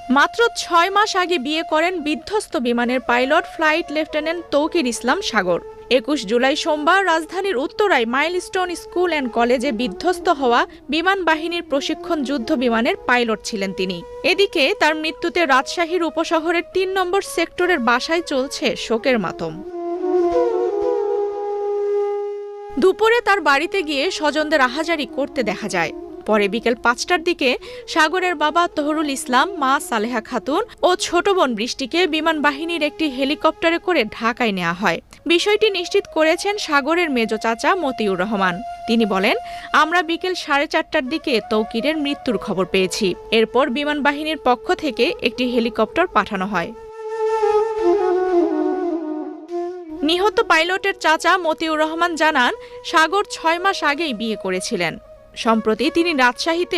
মাত্র ৬ মাস আগে বিয়ে করেন বিধ্বস্ত বিমানের পাইলট ফ্লাইট লেফটেন্যান্ট তৌকির ইসলাম সাগর। ২১ জুলাই সোমবার রাজধানীর উত্তরায় মাইলস্টোন স্কুল অ্যান্ড কলেজে বিধ্বস্ত হওয়া বিমান বাহিনীর প্রশিক্ষণ যুদ্ধ বিমানের পাইলট ছিলেন তিনি। এদিকে তার মৃত্যুতে রাজশাহীর উপশহরের ৩ নম্বর সেক্টরের বাসায় চলছে শোকের মাতম। দুপুরে তার বাড়িতে গিয়ে স্বজনদের আহাজারি করতে দেখা যায়। পরে বিকেল ৫টার দিকে সাগরের বাবা তহরুল ইসলাম, মা সালেহা খাতুন ও ছোট বোন বৃষ্টিকে বিমান বাহিনীর একটি হেলিকপ্টারে করে ঢাকায় নেওয়া হয়। বিষয়টি নিশ্চিত করেছেন সাগরের মেজ চাচা মতিউর রহমান। তিনি বলেন, আমরা বিকেল ৪:৩০টার দিকে তৌকিরের মৃত্যুর খবর পেয়েছি। এরপর বিমান বাহিনীর পক্ষ থেকে একটি হেলিকপ্টার পাঠানো হয়। নিহত পাইলটের চাচা মতিউর রহমান জানান, সাগর ৬ মাস আগেই বিয়ে করেছিলেন। সম্প্রতি তিনি রাজশাহীতে